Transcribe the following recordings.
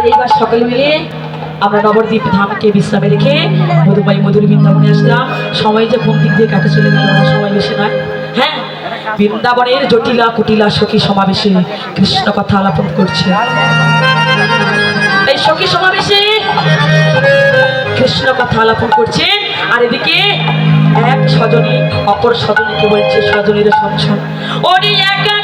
এইবার সকলে মিলে আমরা নবদ্বীপ ধামকে বিশ্রামে রেখে মধুবাই মধুর বৃন্দাবনে আসলাম। সময় যে কোন দিক দিয়ে কাটে চলে গেল, সময় বেশি নয়। হ্যাঁ, বৃন্দাবনের জটিলা কুটিলা সখী সমাবেশে কৃষ্ণ কথা আলাপন করছে। এই সখী সমাবেশে কৃষ্ণ কথা আলাপন করছে, আর এদিকে এক স্বজনী অপর স্বজনীকে বলছে, স্বজনীর সঞ্চন ওরে একা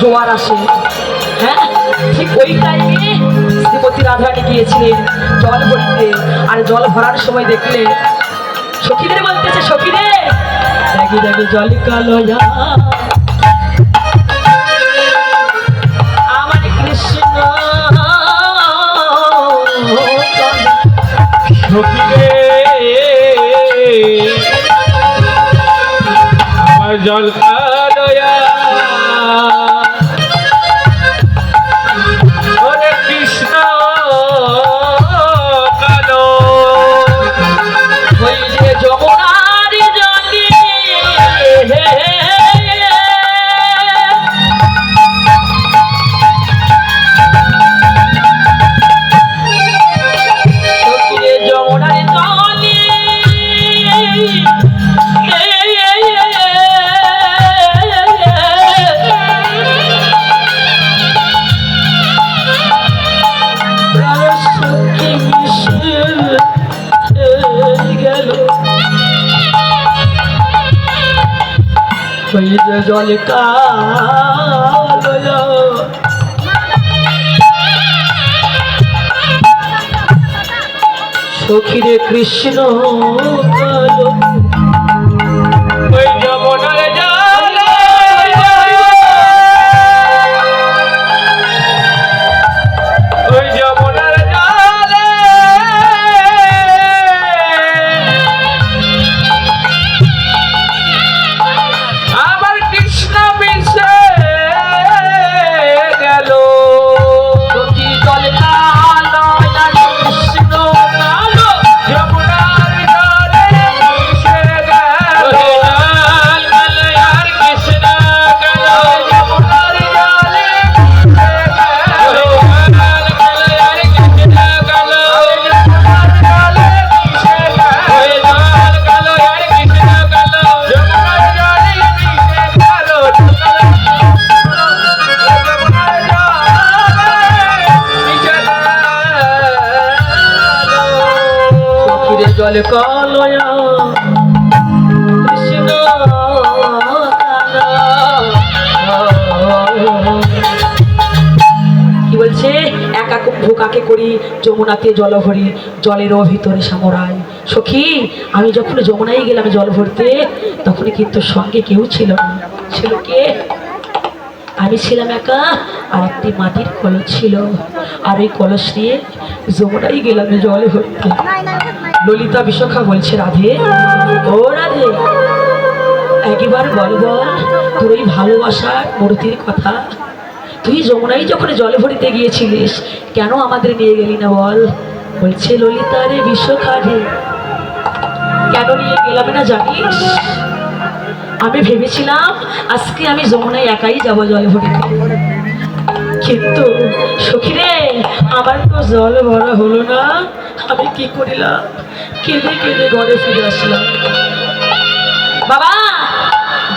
জোয়ার আসে। হ্যাঁ, ঠিক ওই টাইমে শ্রীমতী রাধারানী গিয়েছিলেন জল ভরতে, আর জল ভরার সময় দেখলে সখীদের বলতেছে, সখীরে দেখি দেখি জল কালয়া আমার কৃষ্ণ সখীরে আমার জল কালয়া জল কালয়া সখীরে কৃষ্ণ কালো ওই যমুনার জলে ওই যমুনার জলে কালয়া কৃষ্ণ কি বলছে, একা কুম্ভ কাকে করি, যমুনাতে জল ভরি, জলেরও ভিতরে সামরাই। সখী, আমি যখন যমুনায় গেলাম জল ভরতে, তখন কিন্তু সঙ্গে কেউ ছিল না। ছিল কে? আমি ছিলাম একা, আর একটি মাটির কলস ছিল, আর ওই কলস নিয়ে যমুনায় গেলাম জল ভরতে। ললিতা বিশাখা বলছে, রাধে ও রাধে, একবার বল বল তোর ওই ভালোবাসার মূর্তির কথা। তুই যমুনায় যখন জল ভরিতে গিয়েছিলিস, কেন আমাদের নিয়ে গেলি না বল? বলছে, ললিতা রে বিশাখা রে, কেন নিয়ে গেলাম না জানিস? আমি ভেবেছিলাম আজকে আমি যমুনায় একাই যাব জল ভরিতে, কিন্তু সখী রে, আমার তো জল ভরা হলো না। আমি কি করিলাম? কেঁদে কেঁদে ঘরে ফিরে আসলাম। বাবা,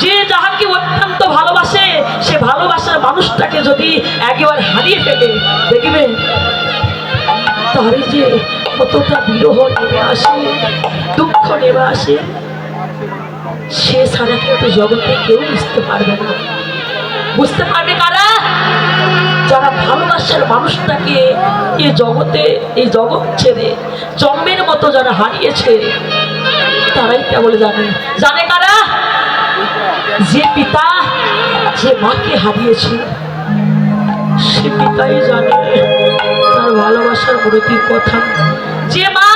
যে যাহাকে অত্যন্ত ভালোবাসে, সে ভালোবাসার মানুষটাকে যদি একবার হারিয়ে ফেলে, দেখবে তারই যে কতটা বিরহ নেমে আসে, দুঃখ নেমে আসে, সে ছাড়া কিন্তু জগতে কেউ বুঝতে পারবে না। বুঝতে পারবে কারা? যারা ভালোবাসার মানুষটাকে এই জগতে, এই জগৎ ছেড়ে জন্মের মতো যারা হারিয়েছে, তারাই কেবল জানে। জানে কারা? যে পিতা যে মাকে হারিয়েছে, সে পিতাই জানে তার ভালোবাসার মূর্তির কথা। যে মা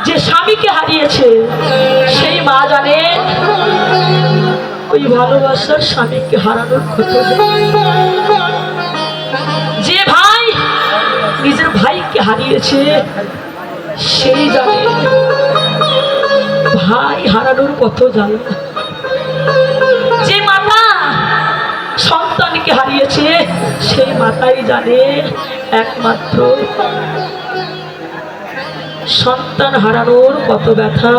যে স্বামীকে হারিয়েছে, সেই মা জানে ওই ভালোবাসার স্বামীকে হারানোর কথা। যে ভাই নিজের ভাইকে হারিয়েছে, সেই জানে ভাই হারানোর কত জ্বালা। যে মাতা সন্তানকে হারিয়েছে, সেই মাতাই জানে একমাত্র সন্তান হারানোর কত ব্যথা।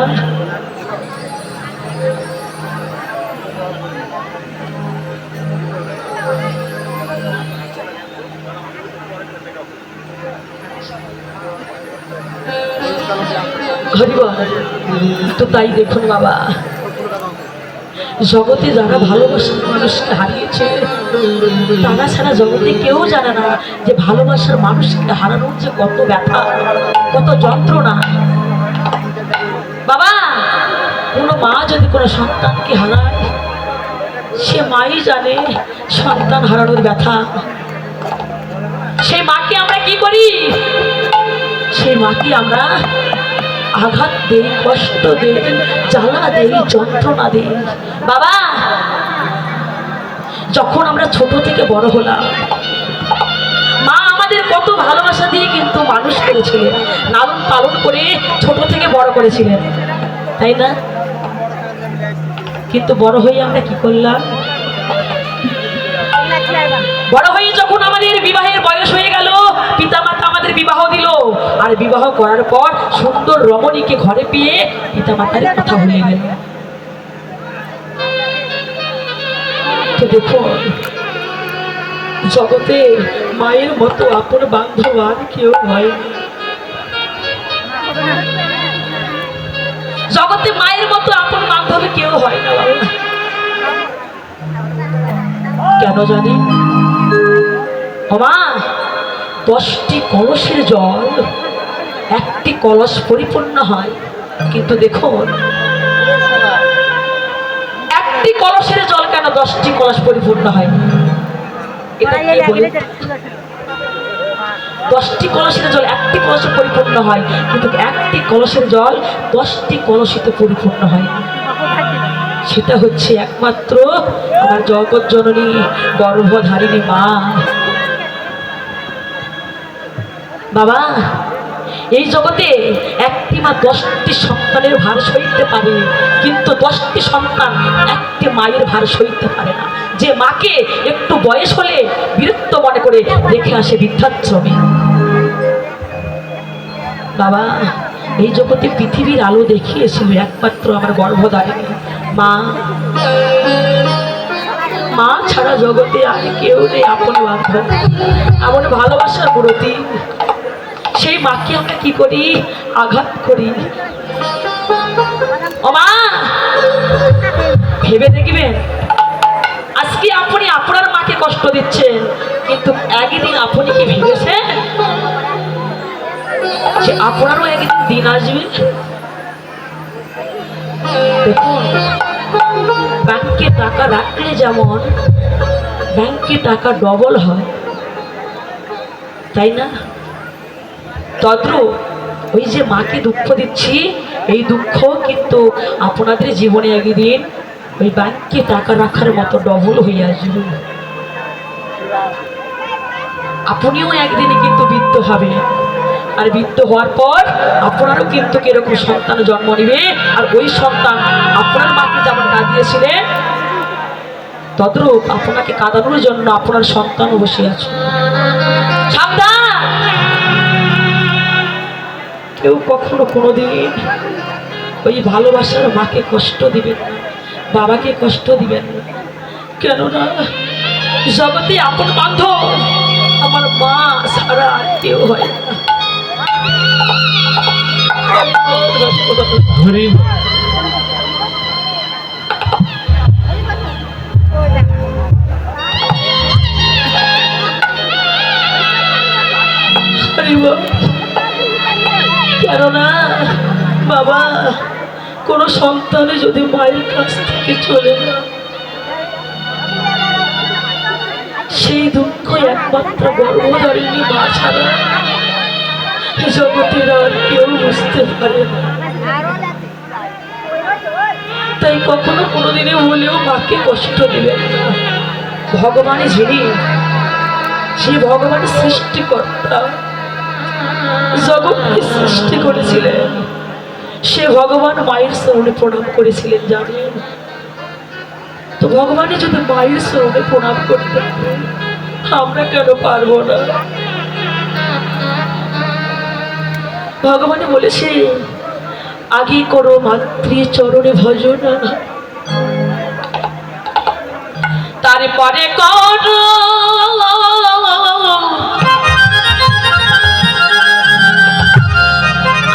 তো তাই দেখুন বাবা, জগতে যারা ভালোবাসার মানুষকে হারিয়েছে, তারা ছাড়া জগতে কেউ জানে না যে ভালোবাসার মানুষকে হারানোর যে কত ব্যথা, কত যন্ত্রণা। বাবা, কোনো মা যদি কোনো সন্তানকে হারায়, সে মাই জানে সন্তান হারানোর ব্যথা। সেই মাকে আমরা কি করি? সেই মাকে আমরা আঘাত দেই, কষ্ট দেই, জ্বালা দেই, যন্ত্রণা দেই। বাবা, যখন আমরা ছোট থেকে বড় হলাম, মা আমাদের কত ভালোবাসা দিয়ে কিন্তু মানুষ করেছিলেন, লালন পালন করে ছোট থেকে বড় করেছিলেন, তাই না? কিন্তু বড় হয়ে আমরা কি করলাম? বড় হয়ে যখন আমাদের বিবাহের বয়স হয়ে গেল, পিতামাতা আমাদের বিবাহ দিল, আর বিবাহ করার পর সুন্দর রমণীকে ঘরে পেয়ে পিতামাতার কথা ভুলে গেল। তো দেখো, জগতে মায়ের মতো আপন বান্ধব আর কেউ হয় না। জগতে মায়ের মতো আপন বান্ধব কেউ হয় না বাবা। কেন জানি? মা, 10টি কলসের জল একটি কলস পরিপূর্ণ হয়, কিন্তু দেখুন একটি কলসের জল কেন 10টি কলস পরিপূর্ণ হয়? এটা কি বলে? 10টি কলসের জল একটি কলসে পরিপূর্ণ হয়, কিন্তু একটি কলসের জল 10টি কলসিতে পরিপূর্ণ হয়। সেটা হচ্ছে একমাত্র আমার জগৎ জননী গর্ভধারিণী মা। বাবা, এই জগতে একটি মা 10টি সন্তানের ভার সইতে পারে, কিন্তু 10টি সন্তান একটি মায়ের ভার সইতে পারে না। যে মাকে একটু বয়স হলে বিরক্ত মনে করে রেখে আসে বৃদ্ধাশ্রমে। বাবা, এই জগতে পৃথিবীর আলো দেখিয়েছিল একমাত্র আমার গর্ভধারিণী মা। মা ছাড়া জগতে আর কেউ নেই আপন বান্ধব, এমন ভালোবাসার মূর্তি। সেই মাকে আমরা কি করি? আঘাত করি, ভেবে দেখবেন, আজকে আপনি আপনার মাকে কষ্ট দিচ্ছেন, কিন্তু একদিন আপনি কি ভেবেছেন যে আপনারও একদিন দিন আসবে? দেখুন, ব্যাংকে টাকা রাখলে যেমন ব্যাংকে টাকা ডবল হয়, তাই না? তদ্রূপ ওই যে মাকে দুঃখ দিচ্ছি, এই দুঃখ কিন্তু আপনাদের জীবনে একদিন ওই ব্যাংকে টাকা রাখার মতো ডবল হয়ে আসবে। আপনিও একদিনে কিন্তু বৃদ্ধ হবে, আর বৃদ্ধ হওয়ার পর আপনারও কিন্তু কিরকম সন্তান জন্ম নিবে, আর ওই সন্তান আপনার মাকে যেমন কাঁদিয়েছিলেন, তদ্রূপ আপনাকে কাঁদানোর জন্য আপনার সন্তানও বসে আছে। সাবধান! কেউ কখনো কোনোদিন ওই ভালোবাসার মাকে কষ্ট দিবেন না, বাবাকে কষ্ট দিবেন না। কেননা জগতে আপন বান্ধব আমার মা ছাড়া আর কেউ হয় না। হরি কেননা বাবা, কোনো সন্তানে যদি মায়ের কাছ থেকে চলে না, সেই দুঃখ একমাত্র গর্ভধারিণী মা ছাড়া জগতের আর কেউ বুঝতে পারে না। তাই কখনো কোনোদিনে হলেও মাকে কষ্ট দিবেন না। ভগবানই যিনি, সেই ভগবানের সৃষ্টিকর্তা, জগৎকে সৃষ্টি করেছিলেন, সে ভগবান মায়ের চরণে প্রণাম করেছিলেন, জানেন তো? ভগবানে যদি মায়ের চরণে প্রণাম করতে আমরা কেন পারবো না? ভগবানে বলেছে, আগে করো মাতৃ চরণে ভজনা, তারপরে করো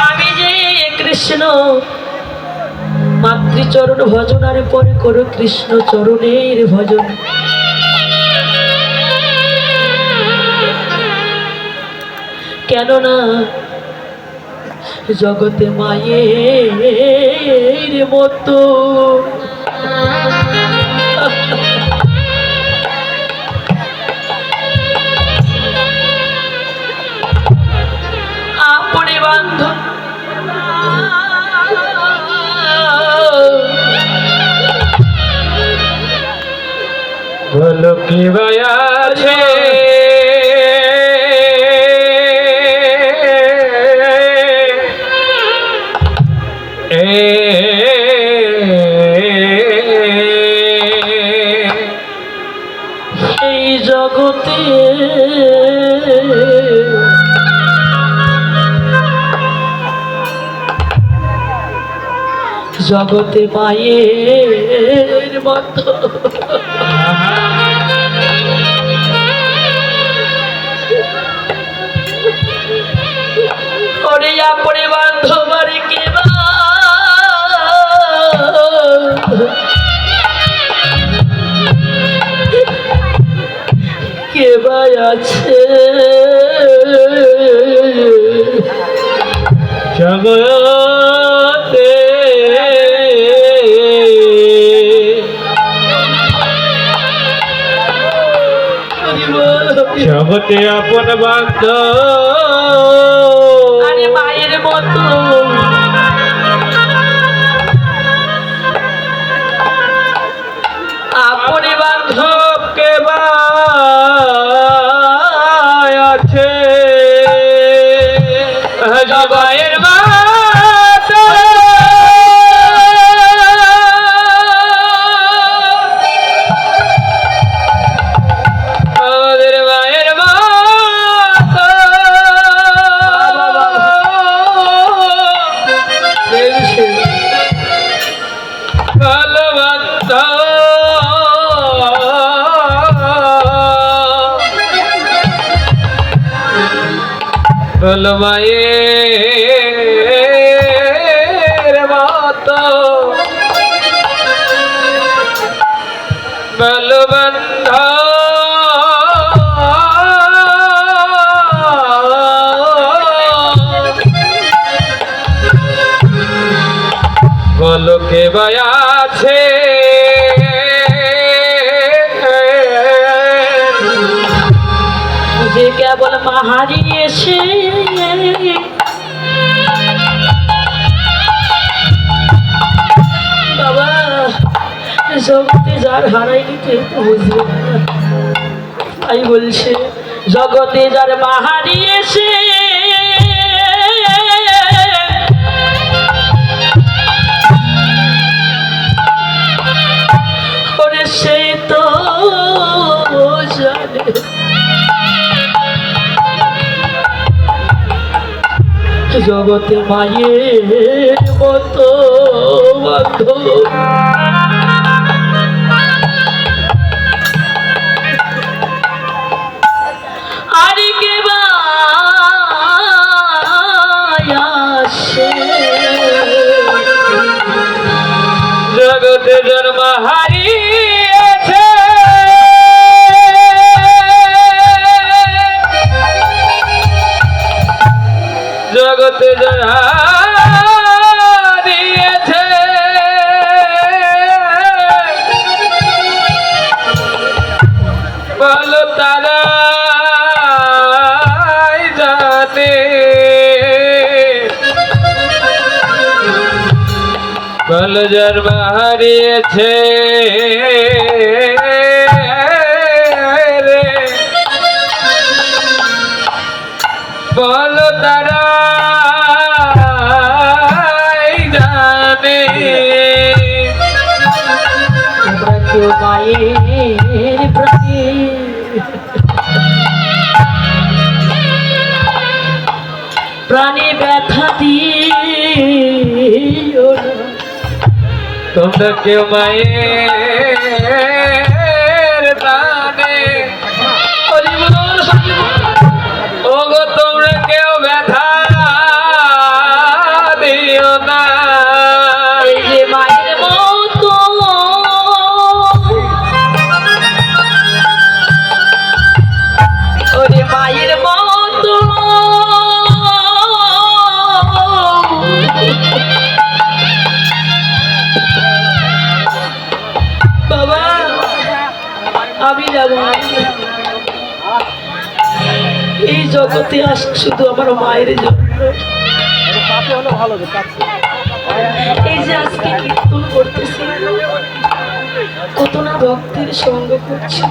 আমি যে কৃষ্ণ। মাতৃচরণ ভজনার পরে করো কৃষ্ণ চরণের ভজন। কেননা জগতে মায়ের মতো আপনে বান্ধব বলো কি আছে এই জগতে, জগতে মায়ের মতো ওরে আপনে বান্ধব আর কে বা কে বা আছে জগতে? জগতে আপন বান্ধব আরে মায়ের মতো আপনে বান্ধব কে বা আছে? জগতের মাতা আমাদের মায়ের মাতা ভালোবাসা বলো মায়ের মতো বলবন্ধ বলো কে আছে যে কেবল মাহারি এসে বাবা জগতে যার হারাইনি কেউ তো বুঝবে না। তাই বলছে জগতে যার মাহারি এসে ওরে সেই তো জানে জগতে মায়ের মতো বান্ধব আর কে বা আসে জগতে জন্ম হারিয়েছে জগতে জন্ম হারিয়েছে বলো তারা জানে বলো জন্ম হারিয়েছে রে বলো তারা জানে তোমরা কেউ মায়ের প্রাণে প্রাণে ব্যথা দিও না তোমরা কেউ মায়ের প্রাণে ওগো তোমরা কেউ ব্যথা দিও না এই যে মায়ের মতো ওরে মায়ের মতো বাবা আমি যাব এই জগতে আস শুধু আমার মায়ের জন্য এই যে আজকে কীর্তন করতেছি কত না ভক্তের সঙ্গ করছি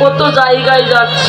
কত জায়গায় যাচ্ছি